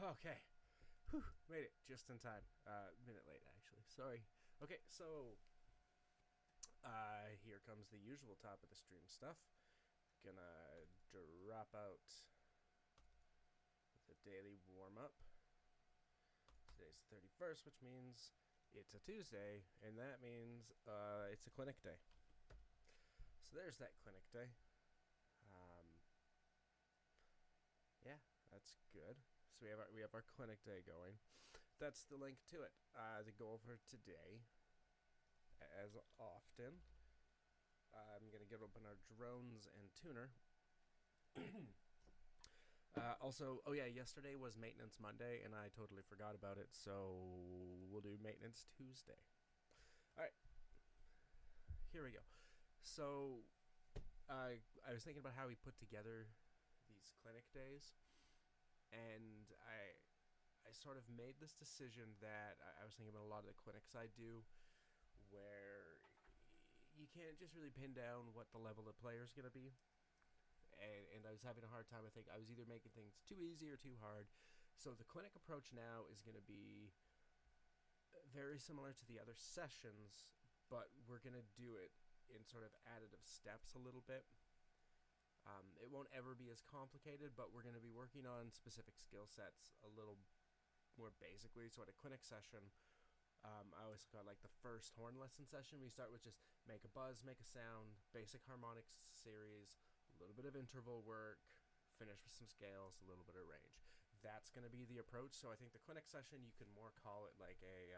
Okay. Whew, made it just in time. Minute late, actually. Sorry. Okay, so here comes the usual top of the stream stuff. Gonna drop out the daily warm up. Today's the 31st, which means it's a Tuesday, and that means it's a clinic day. So there's that clinic day. Yeah, that's good. So we have our clinic day going. That's the link to it. To go over today, as often, I'm gonna get open our drones and tuner. Also, oh yeah, yesterday was Maintenance Monday, and I totally forgot about it. So we'll do Maintenance Tuesday. All right, here we go. So I was thinking about how we put together these clinic days, and I sort of made this decision that I was thinking about a lot of the clinics I do, where you can't just really pin down what the level of player is going to be. And I was having a hard time. I think I was either making things too easy or too hard. So the clinic approach now is going to be very similar to the other sessions, but we're going to do it in sort of additive steps a little bit. It won't ever be as complicated, but we're going to be working on specific skill sets a little more basically. So at a clinic session, I always got like the first horn lesson session. We start with just make a buzz, make a sound, basic harmonics series, a little bit of interval work, finish with some scales, a little bit of range. That's going to be the approach. So I think the clinic session, you can more call it like a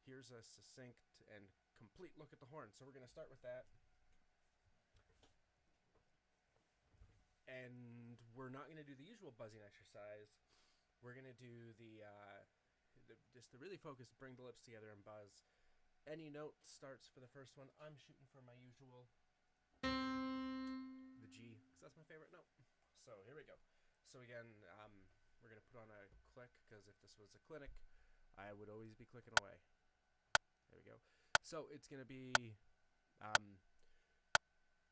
here's a succinct and complete look at the horn. So we're going to start with that. And we're not going to do the usual buzzing exercise. We're going to do just the really focused, bring the lips together and buzz. Any note starts for the first one. I'm shooting for my usual, the G, because that's my favorite note. So here we go. So again, we're going to put on a click, because if this was a clinic, I would always be clicking away. There we go. So it's going to be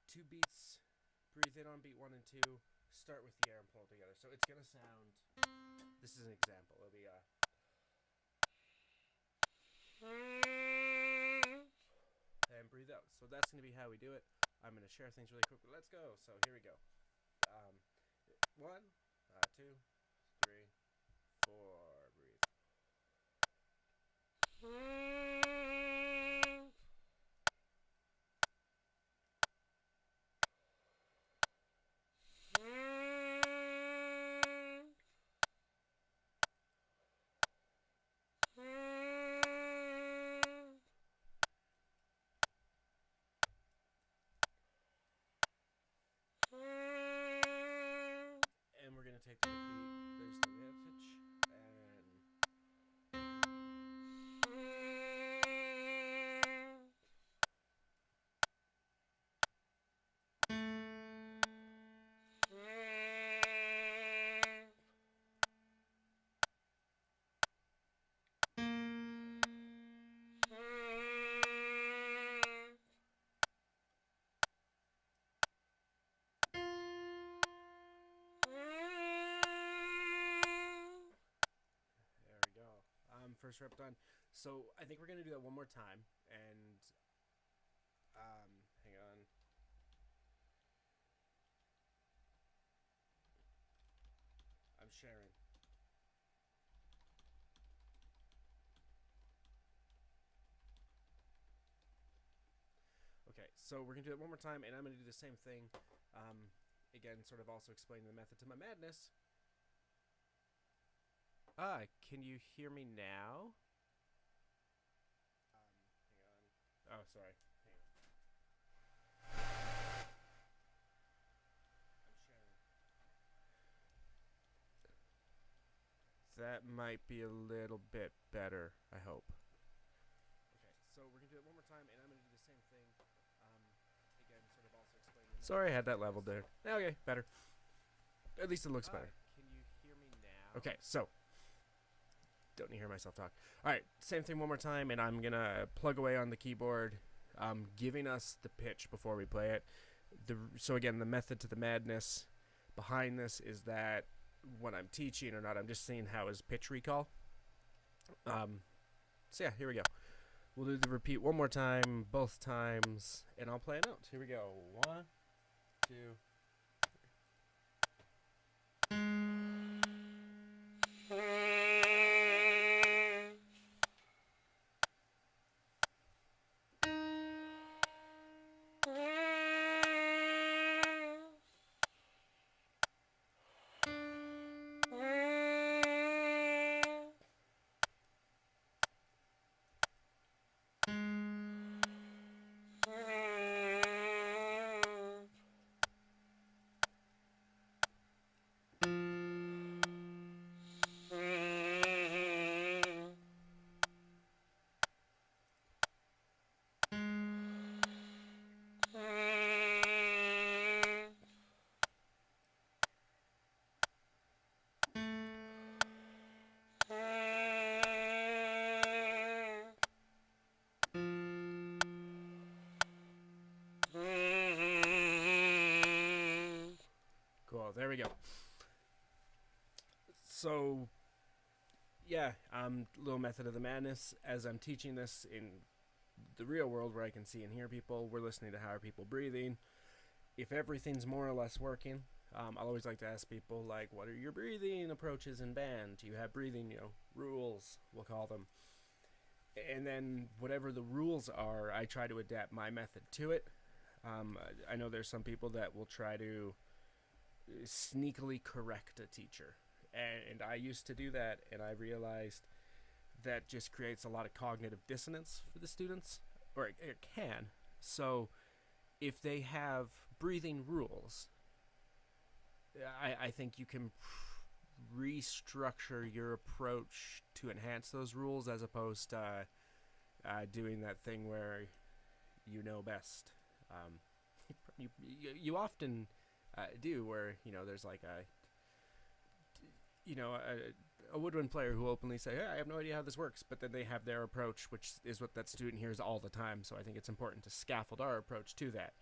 2 beats. Breathe in on beat 1 and 2. Start with the air and pull it together. So it's going to sound... This is an example. It'll be and breathe out. So that's going to be how we do it. I'm going to share things really quickly. Let's go. So here we go. 1, 2, 3, 4. Breathe. And we're going to take the repeat. There's the pitch. And... There we go. First rep done. So I think we're going to do that one more time. And hang on. I'm sharing. Okay, so we're going to do it one more time, and I'm going to do the same thing. Again, sort of also explaining the method to my madness. Can you hear me now? Hang on. Oh, sorry. Hang on. I'm sharing. That might be a little bit better, I hope. Okay, so we're going to do it one more time, and I'm going to do the same thing. Again, sort of also explaining... Sorry, I had that leveled there. Okay, better. At least it looks better. Can you hear me now? Okay, so... Don't need to hear myself talk. Alright, same thing one more time, and I'm going to plug away on the keyboard, giving us the pitch before we play it. So again, the method to the madness behind this is that when I'm teaching or not. I'm just seeing how his pitch recall. So yeah, here we go. We'll do the repeat one more time, both times, and I'll play it out. Here we go. 1, 2. Cool, there we go. So, yeah, little method of the madness. As I'm teaching this in the real world where I can see and hear people, we're listening to how are people breathing. If everything's more or less working, I'll always like to ask people, like, what are your breathing approaches in band? Do you have breathing, rules, we'll call them. And then whatever the rules are, I try to adapt my method to it. I know there's some people that will try to sneakily correct a teacher. And I used to do that, and I realized that just creates a lot of cognitive dissonance for the students, or it can. So if they have breathing rules, I think you can restructure your approach to enhance those rules as opposed to doing that thing where you know best. You often do where, there's like a woodwind player who openly say, hey, I have no idea how this works, but then they have their approach, which is what that student hears all the time. So I think it's important to scaffold our approach to that.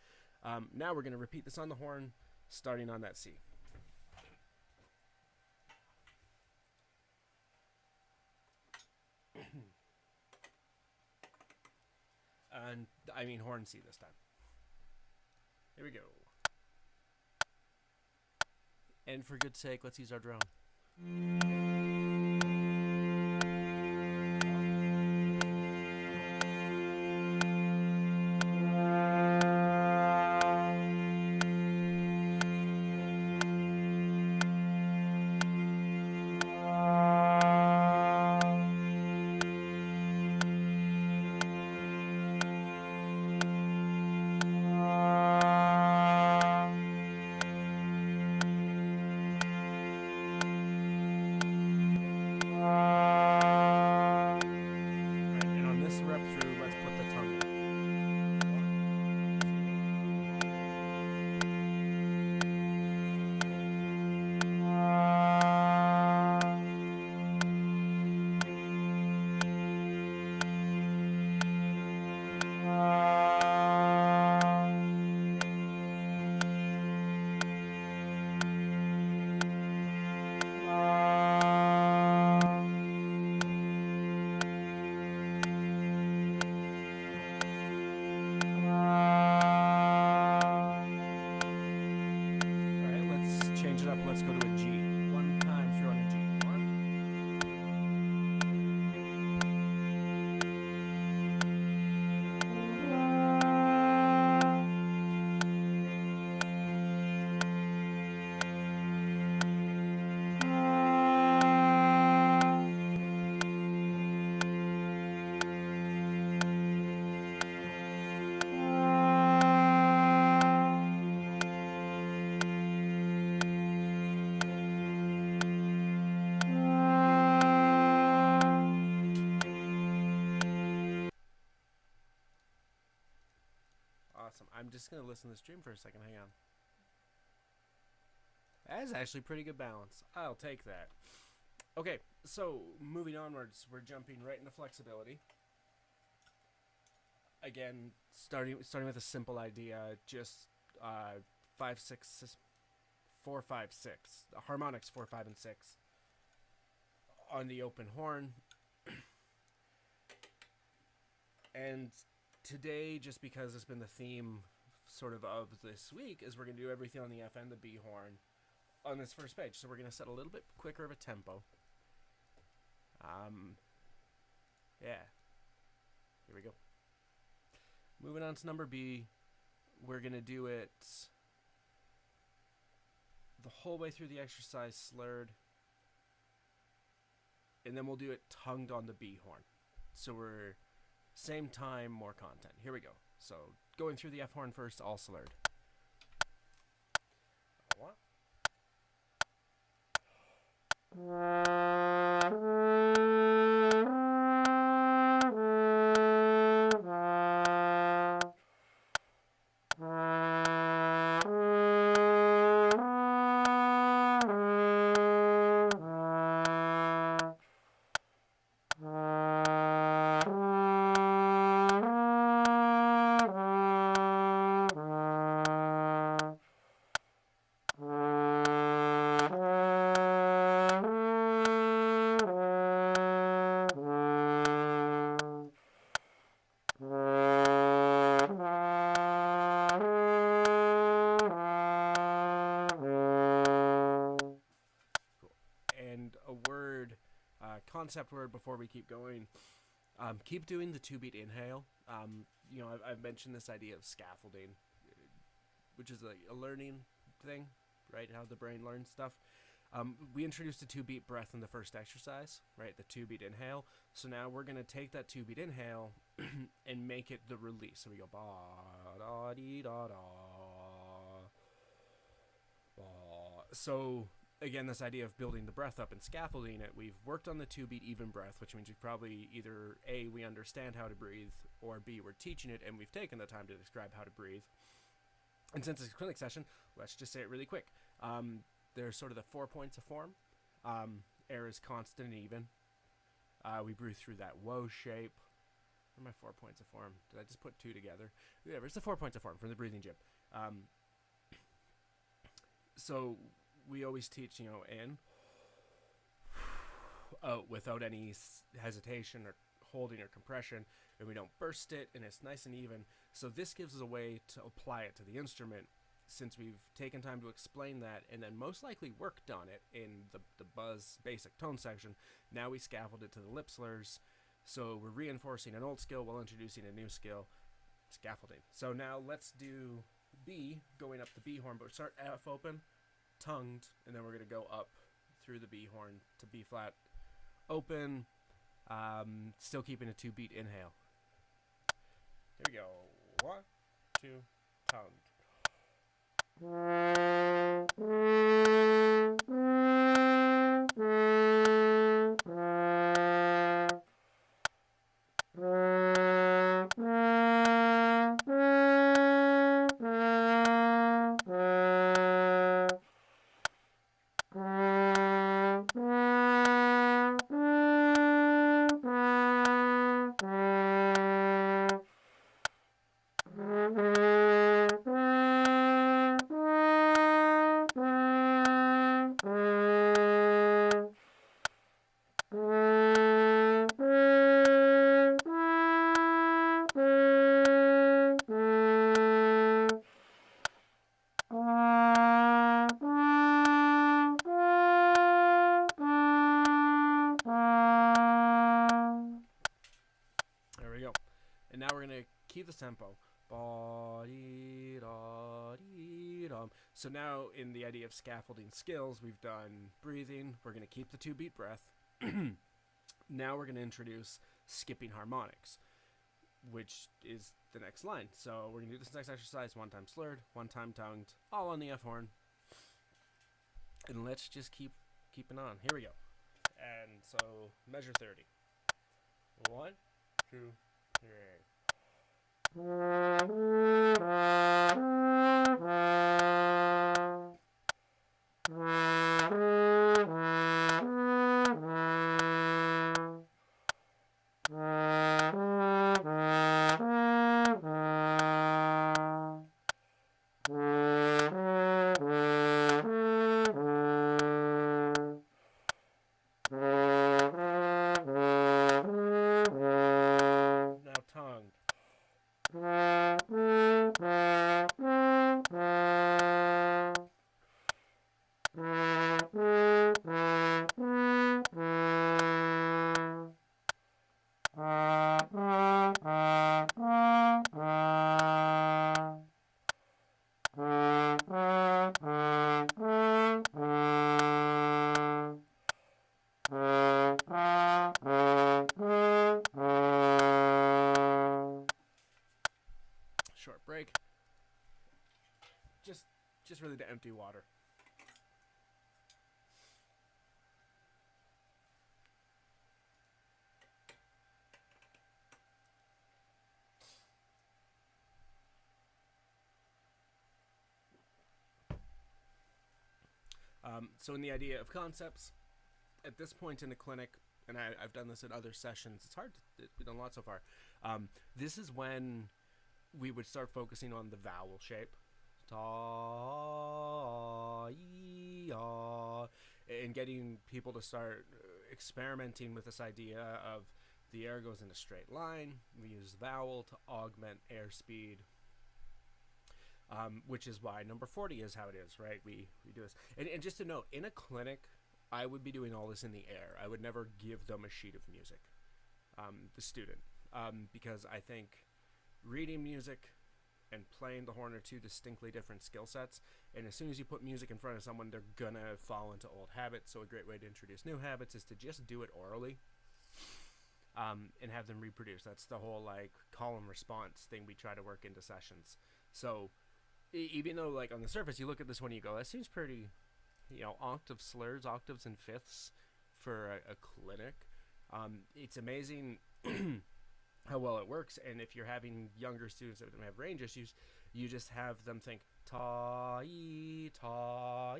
Now we're going to repeat this on the horn, starting on that C. And I mean horn C this time. Here we go. And for good sake, let's use our drone. Let's go to a G. One time through on a G. Awesome. I'm just going to listen to the stream for a second. Hang on. That is actually pretty good balance. I'll take that. Okay, so moving onwards, we're jumping right into flexibility. Again, starting with a simple idea, just 5, 6, 4, 5, 6. The harmonics 4, 5, and 6 on the open horn. And today, just because it's been the theme sort of this week, is we're going to do everything on the F and the B horn on this first page. So we're going to set a little bit quicker of a tempo. Yeah. Here we go. Moving on to number B, we're going to do it the whole way through the exercise slurred, and then we'll do it tongued on the B horn. So we're same time, more content. Here we go. So going through the F horn first, all slurred. What? Concept word before we keep going. Keep doing the 2-beat inhale. I've mentioned this idea of scaffolding, which is a learning thing, right? How the brain learns stuff. We introduced a 2-beat breath in the first exercise, right? The 2-beat inhale. So now we're going to take that 2-beat inhale and make it the release. So we go ba-da-dee-da-da. Ba. So again, this idea of building the breath up and scaffolding it, we've worked on the 2-beat even breath, which means we probably either A, we understand how to breathe, or B, we're teaching it and we've taken the time to describe how to breathe. And since it's a clinic session, let's just say it really quick. There's sort of the 4 points of form. Air is constant and even. We breathe through that woe shape. What are my 4 points of form? Did I just put 2 together? Whatever, it's the 4 points of form from the breathing gym. So we always teach, in, out without any hesitation or holding or compression, and we don't burst it, and it's nice and even. So this gives us a way to apply it to the instrument, since we've taken time to explain that and then most likely worked on it in the buzz basic tone section. Now we scaffold it to the lip slurs, so we're reinforcing an old skill while introducing a new skill, scaffolding. So now let's do B, going up the B horn, but start F open, tongued, and then we're going to go up through the B horn to B flat open, still keeping a 2-beat inhale. Here we go. 1, 2, tongued. Keep the tempo. So now in the idea of scaffolding skills, we've done breathing. We're going to keep the 2-beat breath. Now we're going to introduce skipping harmonics, which is the next line. So we're going to do this next exercise 1 time slurred, 1 time tongued, all on the F horn. And let's just keep keeping on. Here we go. And so measure 30. 1, 2, 3. just really to empty water. So in the idea of concepts, at this point in the clinic, and I've done this at other sessions, it's hard to, we've done a lot so far. This is when we would start focusing on the vowel shape. Ta, ya, and getting people to start experimenting with this idea of the air goes in a straight line. We use vowel to augment airspeed. Which is why number 40 is how it is, right? We do this. And just to note, in a clinic, I would be doing all this in the air. I would never give them a sheet of music, the student, because I think reading music and playing the horn are two distinctly different skill sets. And as soon as you put music in front of someone, they're going to fall into old habits. So a great way to introduce new habits is to just do it orally. And have them reproduce. That's the whole like call and response thing we try to work into sessions. So even though like on the surface you look at this one and you go, that seems pretty, octave slurs, octaves and fifths for a clinic. It's amazing how well it works. And if you're having younger students that don't have range issues, you just have them think ta e ha,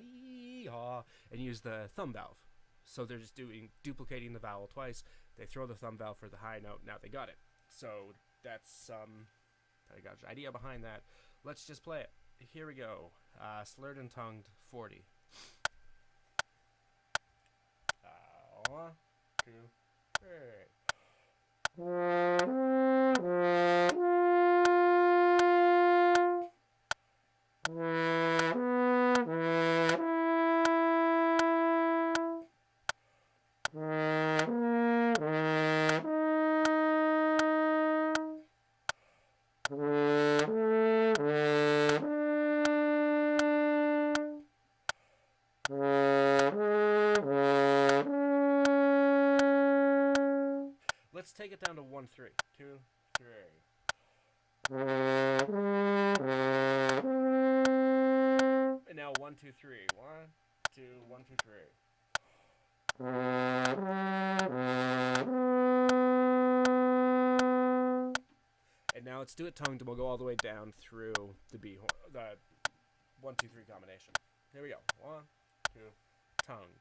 and use the thumb valve. So they're just duplicating the vowel twice. They throw the thumb valve for the high note. Now they got it. So that's I got the idea behind that. Let's just play it. Here we go. Slurred and tongued 40. 1, 2, 3. Let's take it down to 1, 3. 2, 3. And now 1, 2, 3. 1, 2, 1, 2, 3. And now let's do it tongued, and we'll go all the way down through the B horn, the 1, 2, 3 combination. Here we go. 1, 2, tongued.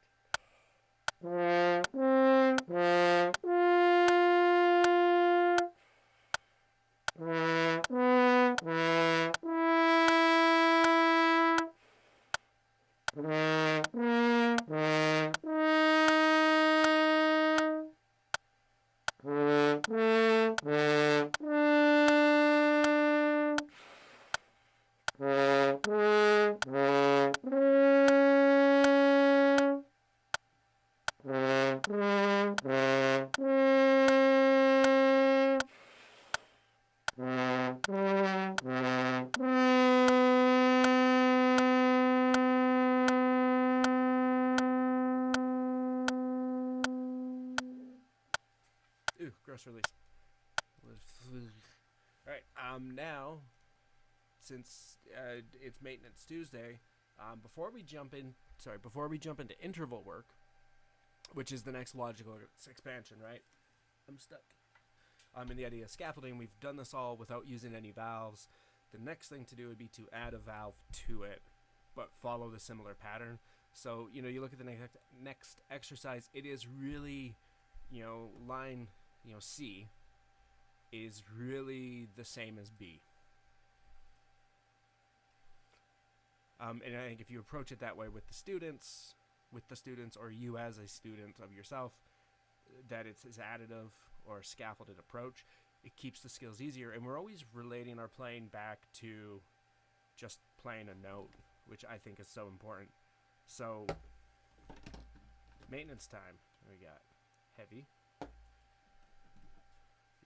Gross release. All right. Now, since it's Maintenance Tuesday, before we jump into interval work, which is the next logical expansion, right? I'm stuck. In the idea of scaffolding, we've done this all without using any valves. The next thing to do would be to add a valve to it, but follow the similar pattern. So, you look at the next exercise. It is really, line, C is really the same as B. And I think if you approach it that way with the students, or you as a student of yourself, that it's an additive or scaffolded approach, it keeps the skills easier. And we're always relating our playing back to just playing a note, which I think is so important. So, maintenance time. We got heavy,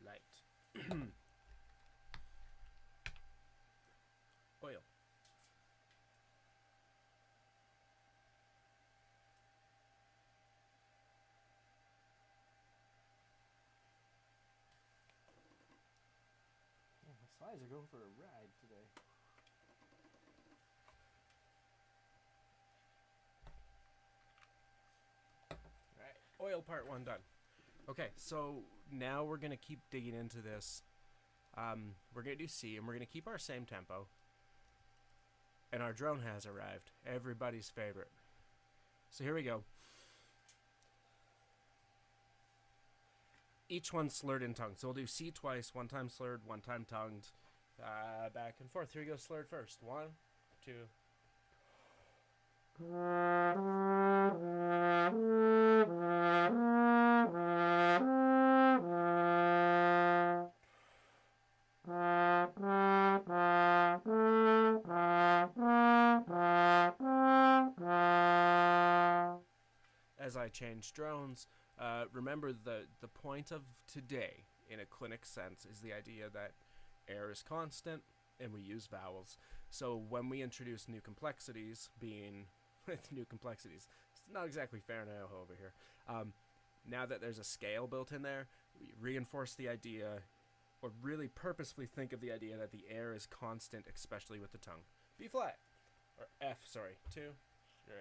light, oil. My slides are going for a ride today. oil part 1 done. Okay, so now we're going to keep digging into this. We're going to do C, and we're going to keep our same tempo. And our drone has arrived. Everybody's favorite. So here we go. Each one slurred and tongued. So we'll do C twice, 1 time slurred, 1 time tongued. Back and forth. Here we go, slurred first. 1, 2. As I change drones, remember the point of today, in a clinic sense, is the idea that air is constant and we use vowels. So when we introduce new complexities, being new complexities, it's not exactly fair now over here. Now that there's a scale built in there, we reinforce the idea, or really purposefully think of the idea that the air is constant, especially with the tongue. B flat, or F, sorry, 2. Sure.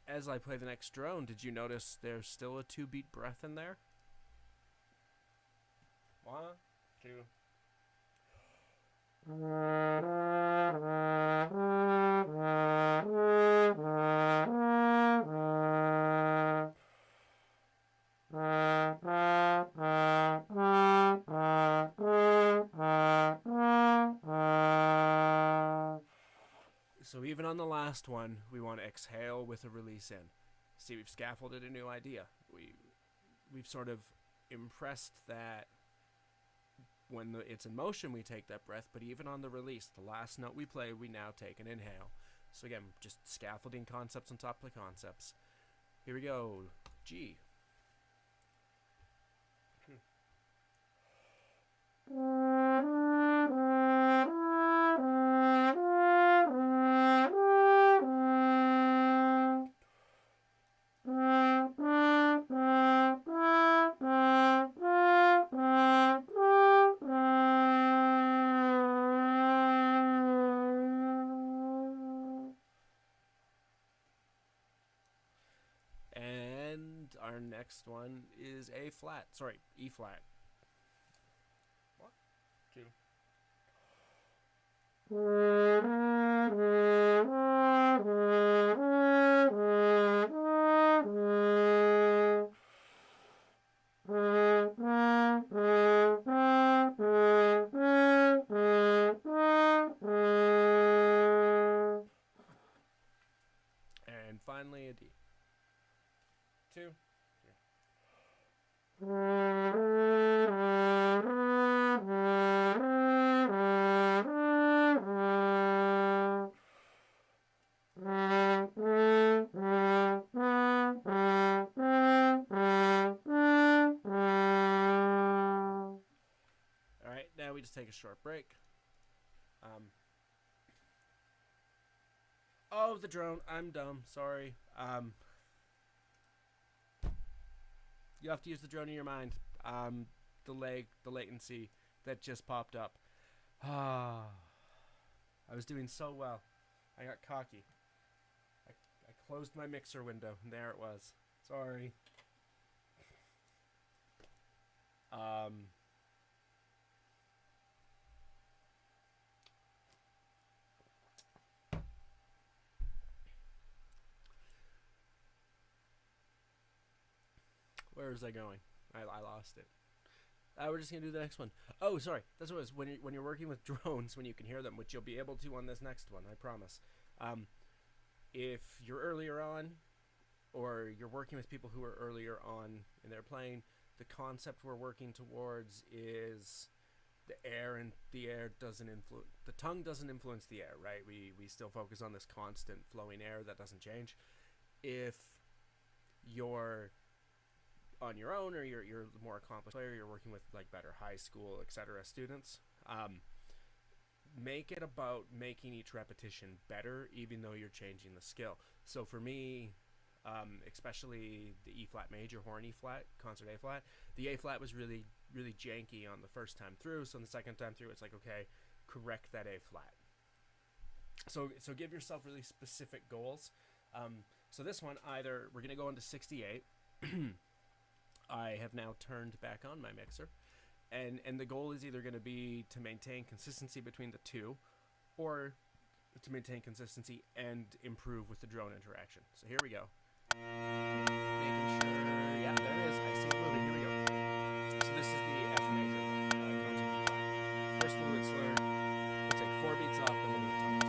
As I play the next drone, did you notice there's still a 2-beat breath in there? 1, 2. So even on the last one, we want to exhale with a release in. See, we've scaffolded a new idea. We've sort of impressed that when it's in motion, we take that breath, but even on the release, the last note we play, we now take an inhale. So again, just scaffolding concepts on top of the concepts. Here we go. G. And our next one is A flat. Sorry, E flat. 1, 2. And finally a D. 2. Alright, now we just take a short break. Oh, the drone. I'm dumb. Sorry. You have to use the drone in your mind. The latency that just popped up. I was doing so well. I got cocky. I closed my mixer window, and there it was. Sorry. Where was I going? I lost it. We're just gonna do the next one. Oh, sorry. That's what it was. When you're working with drones, when you can hear them, which you'll be able to on this next one, I promise. If you're earlier on, or you're working with people who are earlier on in their plane, the concept we're working towards is the air, and the air doesn't influence. The tongue doesn't influence the air, right? We still focus on this constant flowing air that doesn't change. If you're on your own, or you're a more accomplished player, you're working with like better high school, etc. students, make it about making each repetition better, even though you're changing the skill. So for me, especially the E flat major, horn E flat, concert A flat, the A flat was really, really janky on the first time through. So on the second time through, it's like, okay, correct that A flat. So give yourself really specific goals. So this one, either we're going to go into 68. I have now turned back on my mixer. And the goal is either going to be to maintain consistency between the two, or to maintain consistency and improve with the drone interaction. So here we go. Making sure, yeah, there it is. I see it moving. Here we go. So this is the F major, concert B flat. First move it's learned. We'll take 4 beats off, then we'll do the tones.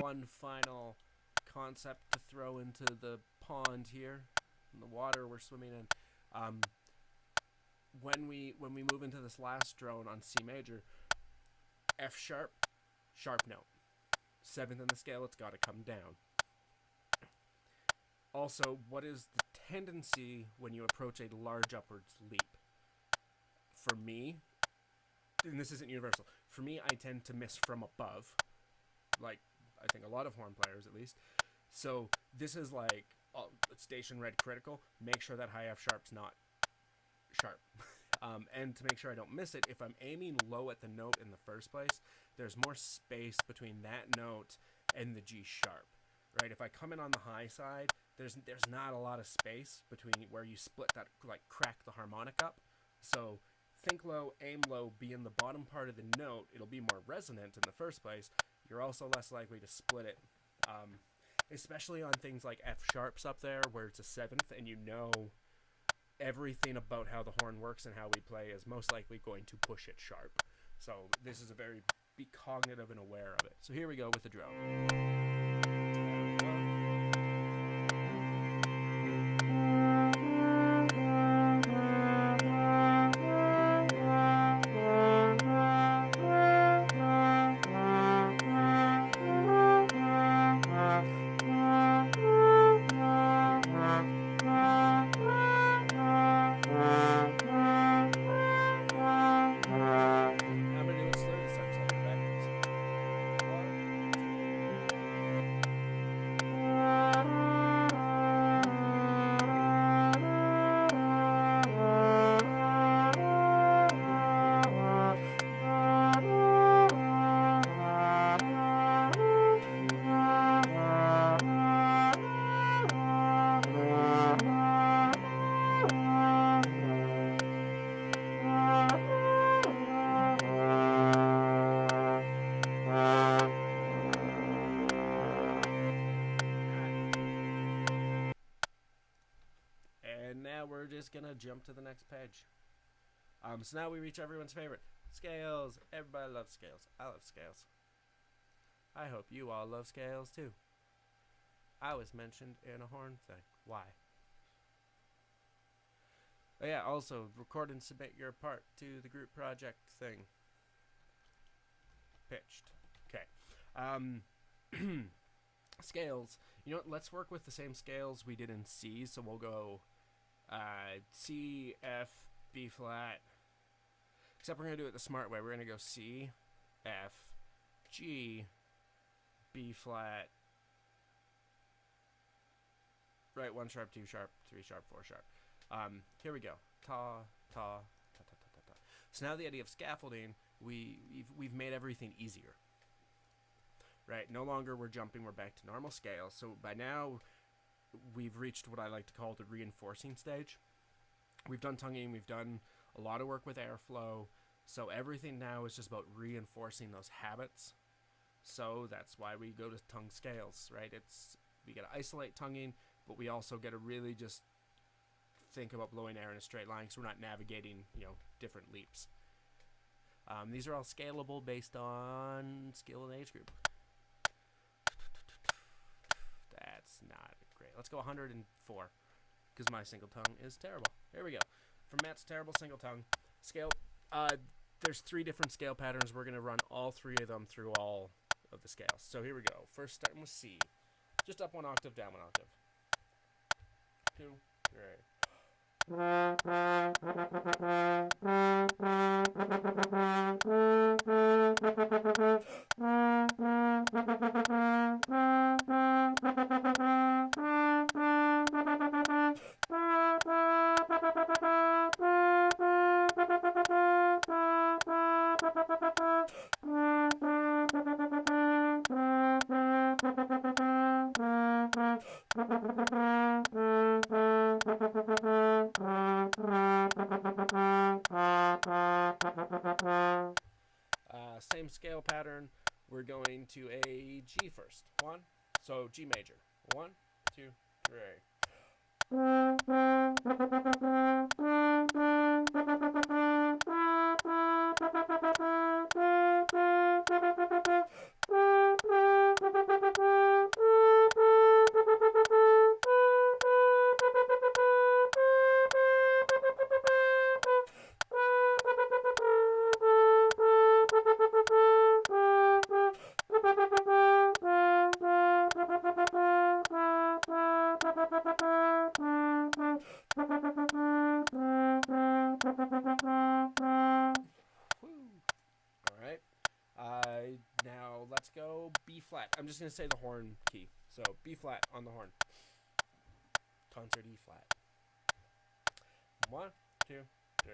1 final concept to throw into the pond here, in the water we're swimming in. When we move into this last drone on C major, F sharp, sharp note. 7th in the scale, it's got to come down. Also, what is the tendency when you approach a large upwards leap? For me, and this isn't universal, for me, I tend to miss from above, like I think a lot of horn players at least. So this is like station red critical. Make sure that high F sharp's not sharp. And to make sure I don't miss it, if I'm aiming low at the note in the first place, there's more space between that note and the G sharp, right? If I come in on the high side, there's not a lot of space between where you split that, like crack the harmonic up. So think low, aim low, be in the bottom part of the note, it'll be more resonant in the first place. You're also less likely to split it, especially on things like F sharps up there, where it's a seventh, and you know everything about how the horn works and how we play is most likely going to push it sharp. So this is a very be cognitive and aware of it. So here we go with the drone. And now we're just gonna jump to the next page. So now we reach everyone's favorite, scales. Everybody loves scales. I love scales. I hope you all love scales too. I was mentioned in a horn thing. Why? Oh yeah, also record and submit your part to the group project thing. Pitched. Okay. Scales. You know what? Let's work with the same scales we did in C. So we'll go C, F, B flat. Except we're going to do it the smart way. We're going to go C, F, G, B flat. Right, 1 sharp, 2 sharp, 3 sharp, 4 sharp. Here we go. Ta, ta, ta, ta, ta, ta, ta. So now the idea of scaffolding, we've made everything easier. Right, no longer we're jumping, we're back to normal scale. So by now, we've reached what I like to call the reinforcing stage. We've done tonguing, we've done a lot of work with airflow. So everything now is just about reinforcing those habits. So that's why we go to tongue scales, right? We got to isolate tonguing, but we also got to really just think about blowing air in a straight line, because we're not navigating, different leaps. These are all scalable based on skill and age group. That's not great. Let's go 104, because my single tongue is terrible. Here we go. From Matt's terrible single tongue scale. There's 3 different scale patterns. We're going to run all 3 of them through all of the scales. So here we go. First, starting with C. Just up 1 octave, down 1 octave. 2, 3. Same scale pattern. We're going to a G first. 1. So G major. 1, 2, 3. Alright. Now let's go B flat. I'm just going to say the horn key. So B flat on the horn. Concert E flat. 1, 2, 3.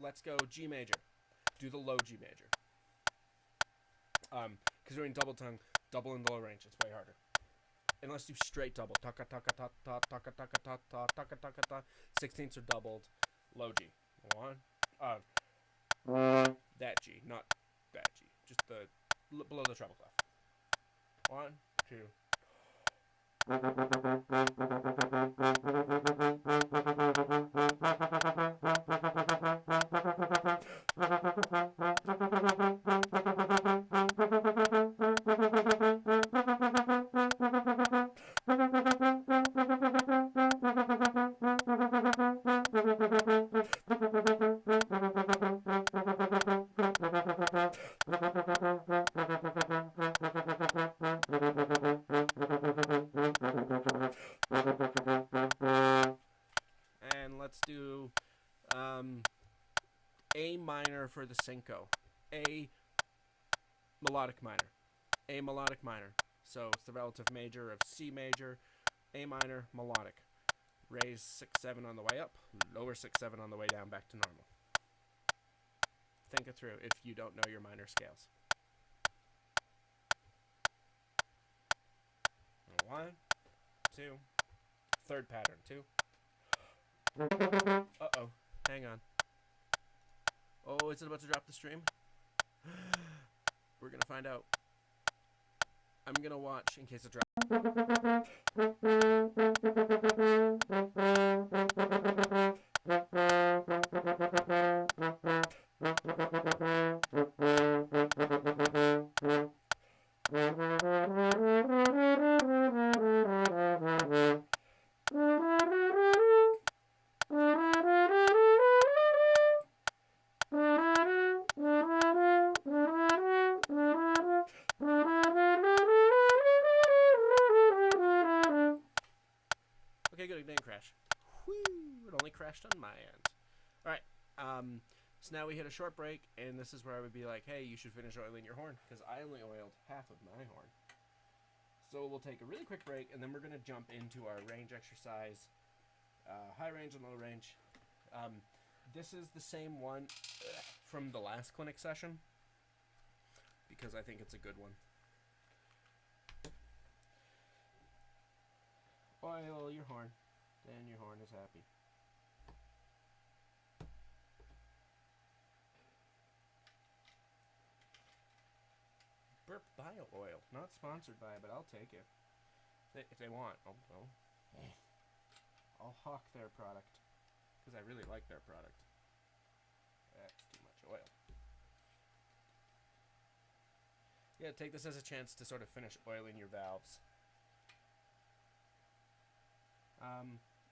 Let's go G major. Do the low G major. Because doing double tongue, double in the low range, it's way harder. And let's do straight double. Taka taka ta ta taka taka ta ta taka taka ta. 16ths are doubled. Low G. One. That G, not that G. Just the below the treble clef. 1, 2. And let's do A minor for the cinco. A melodic minor. A melodic minor. So it's the relative major of C major, A minor, melodic. Raise 6/7 on the way up, lower 6/7 on the way down back to normal. Think it through if you don't know your minor scales. 1, 2, third pattern, 2. Uh-oh, hang on. Oh, is it about to drop the stream? We're gonna find out. I'm gonna watch in case it drops. Okay, good, it didn't crash. Whew, it only crashed on my end. Alright, so now we hit a short break, and this is where I would be like, hey, you should finish oiling your horn, because I only oiled half of my horn. So we'll take a really quick break, and then we're going to jump into our range exercise, high range and low range. This is the same one from the last clinic session, because I think it's a good one. Oil your horn, then your horn is happy. Burp Bio Oil, not sponsored by it, but I'll take it. If they want, I'll hawk their product, because I really like their product. That's too much oil. Yeah, take this as a chance to sort of finish oiling your valves.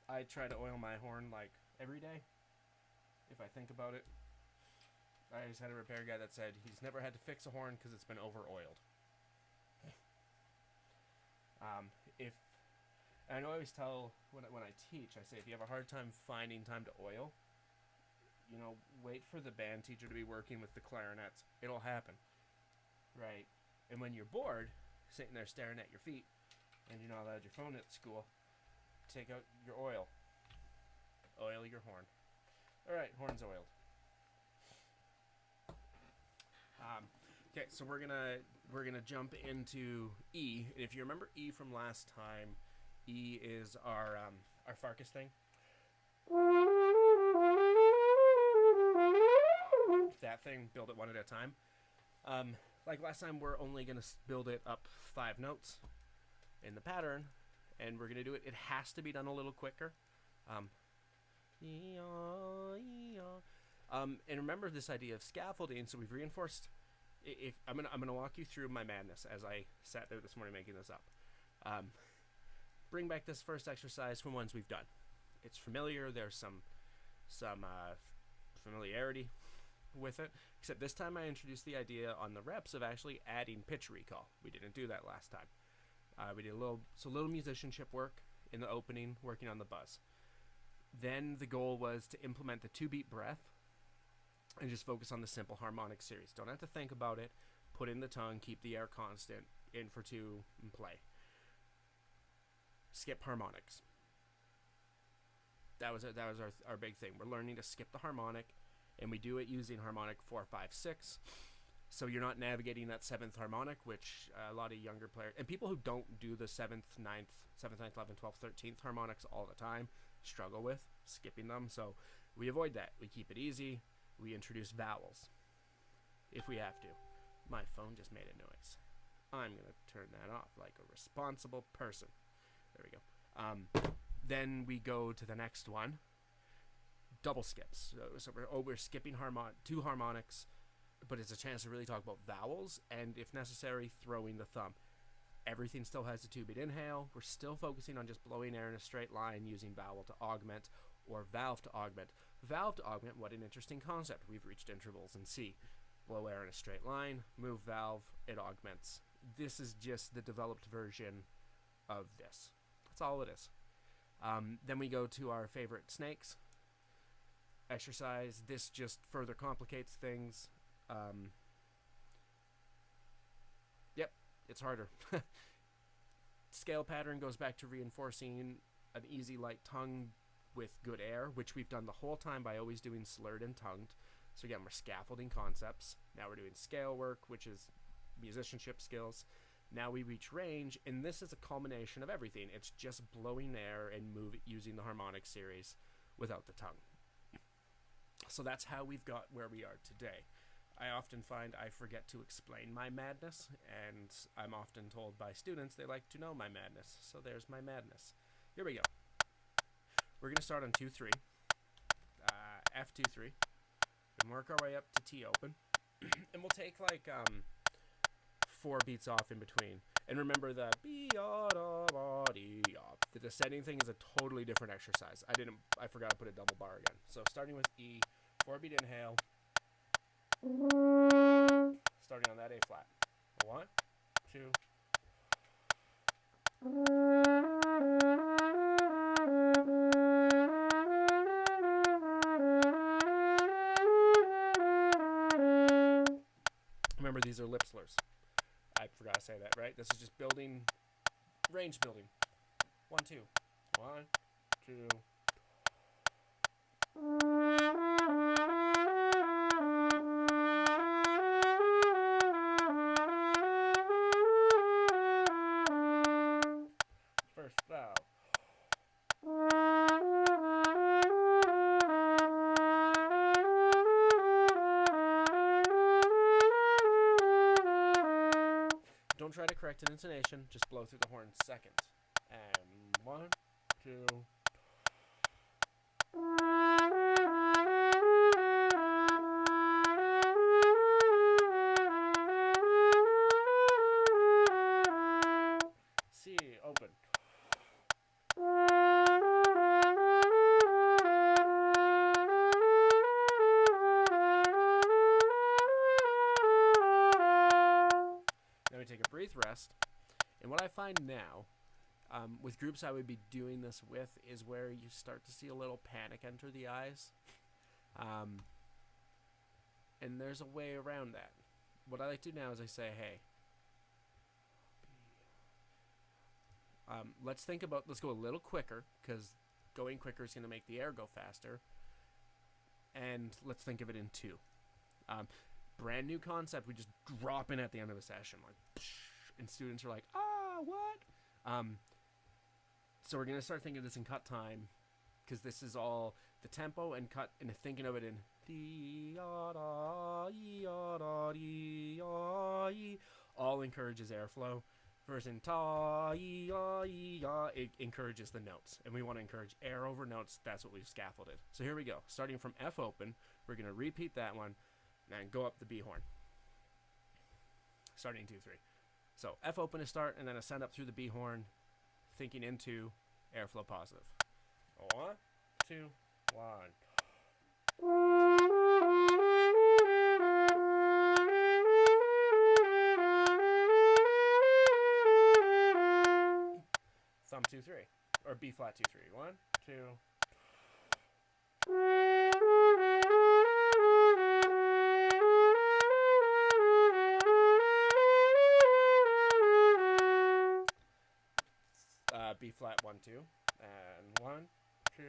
I try to oil my horn like every day, if I think about it. I just had a repair guy that said he's never had to fix a horn because it's been over-oiled. And I always tell when I teach, I say if you have a hard time finding time to oil, you know, wait for the band teacher to be working with the clarinets. It'll happen, right? And when you're bored, sitting there staring at your feet, and you're not allowed your phone at school, take out your oil. Oil your horn. Alright, horn's oiled. Okay, so we're gonna jump into E. And if you remember E from last time, E is our Farkas thing. That thing, build it one at a time. Like last time, we're only gonna build it up 5 notes in the pattern, and we're gonna do it. It has to be done a little quicker. And remember this idea of scaffolding. So we've reinforced. If I'm gonna walk you through my madness as I sat there this morning making this up. Bring back this first exercise from ones we've done. It's familiar. There's some familiarity with it. Except this time I introduced the idea on the reps of actually adding pitch recall. We didn't do that last time. We did a little musicianship work in the opening, working on the buzz. Then the goal was to implement the 2-beat breath and just focus on the simple harmonic series. Don't have to think about it. Put in the tongue, keep the air constant, in for 2, and play. Skip harmonics. That was our big thing. We're learning to skip the harmonic, and we do it using harmonic 4, 5, 6. So you're not navigating that 7th harmonic, which a lot of younger players and people who don't do the 7th, 9th, 11th, 12th, 13th harmonics all the time struggle with skipping them. So we avoid that. We keep it easy. We introduce vowels if we have to. My phone just made a noise. I'm going to turn that off like a responsible person. There we go. Then we go to the next one. Double skips. So we're skipping 2 harmonics, but it's a chance to really talk about vowels and, if necessary, throwing the thumb. Everything still has a 2-beat inhale. We're still focusing on just blowing air in a straight line using vowel to augment or valve to augment. Valve to augment, what an interesting concept. We've reached intervals in C. Blow air in a straight line, move valve, it augments. This is just the developed version of this. That's all it is. Then we go to our favorite snakes exercise. This just further complicates things. Yep, it's harder. Scale pattern goes back to reinforcing an easy light tongue with good air, which we've done the whole time by always doing slurred and tongued. So again, we're scaffolding concepts. Now we're doing scale work, which is musicianship skills. Now we reach range, and this is a culmination of everything. It's just blowing air and using the harmonic series without the tongue. So that's how we've got where we are today. I often find I forget to explain my madness, and I'm often told by students they like to know my madness. So there's my madness. Here we go. We're going to start on 2-3, F2-3, and work our way up to T open. And we'll take like 4 beats off in between. And remember that the descending thing is a totally different exercise. I forgot to put a double bar again. So starting with E, 4-beat inhale. Starting on that A flat. 1, 2. Remember, these are lip slurs. I forgot to say that, right? This is just building, range building. 1, 2. 1, 2. First vowel. Don't try to correct an intonation, just blow through the horn second. And 1, 2. C, open. Then we take a brief rest. And what I find now, with groups I would be doing this with, is where you start to see a little panic enter the eyes. And there's a way around that. What I like to do now is I say, hey, let's go a little quicker, because going quicker is going to make the air go faster. And let's think of it in 2. Brand new concept, we just drop in at the end of a session, like, and students are like, what? So we're going to start thinking of this in cut time, because this is all the tempo and cut, and thinking of it in all encourages airflow. Verse in ta, it encourages the notes, and we want to encourage air over notes. That's what we've scaffolded. So here we go. Starting from F open, we're going to repeat that one, and go up the B horn. Starting 2-3. So F open to start, and then ascend up through the B horn, thinking into airflow positive. 1, 2, 1. Thumb 2-3, or B flat 2-3. 1, 2. B flat 1, 2, and 1, 2.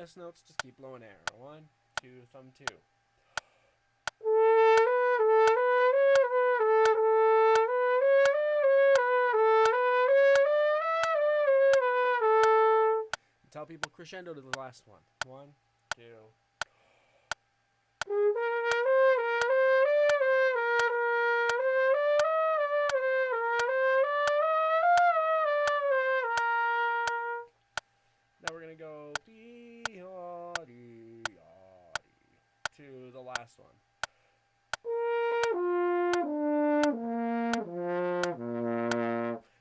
lowest notes, just keep blowing air. 1, 2, thumb 2. Tell people crescendo to the last one. 1, 2. Now we're going to go to the last one.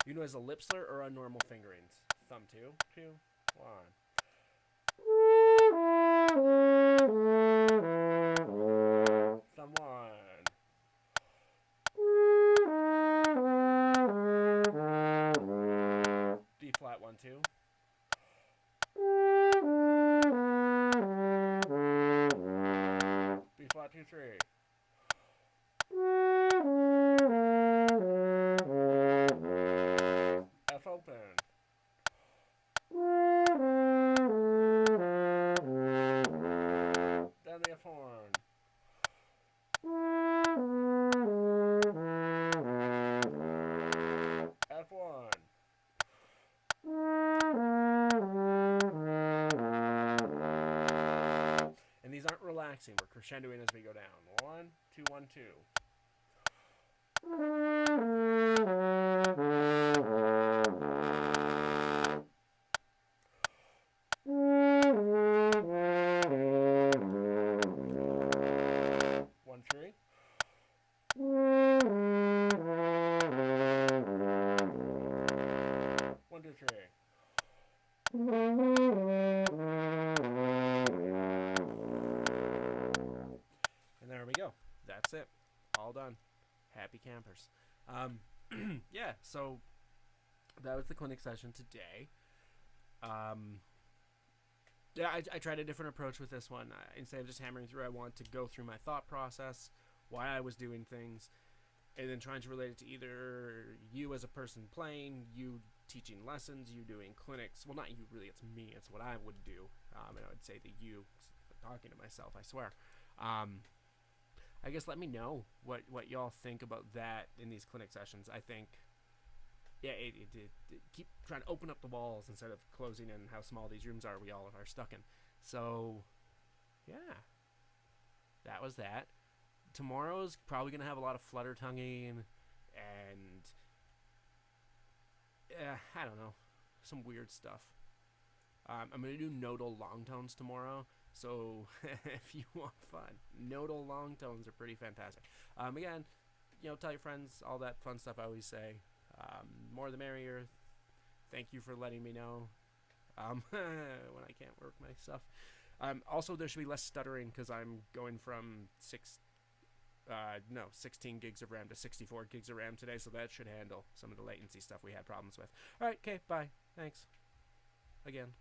You know, as a lip slur or a normal fingerings. Thumb 2, 2, 1. Thumb 1. D flat 1, 2. B flat 2, 3. F open. Down the F horn. F1. And these aren't relaxing. We're crescendoing as we go down. 1, 2, 1, 2. One, 3. One, 2, 3. And there we go. That's it. All done. Happy campers. Yeah, so that was the clinic session today. Yeah, I tried a different approach with this one. Instead of just hammering through, I want to go through my thought process, why I was doing things, and then trying to relate it to either you as a person playing, you teaching lessons, you doing clinics. Well, not you really, it's me. It's what I would do. And I would say the you, talking to myself, I swear. I guess let me know what y'all think about that in these clinic sessions. I think, yeah, it keep trying to open up the walls instead of closing in how small these rooms are we all are stuck in. So, yeah, that was that. Tomorrow's probably going to have a lot of flutter tonguing and, I don't know, some weird stuff. I'm going to do nodal long tones tomorrow. So if you want fun, nodal long tones are pretty fantastic. Again, tell your friends, all that fun stuff I always say. More the merrier. Thank you for letting me know when I can't work my stuff. Also, there should be less stuttering because I'm going from 16 gigs of RAM to 64 gigs of RAM today, so that should handle some of the latency stuff we had problems with. All right, okay, bye. Thanks. Again.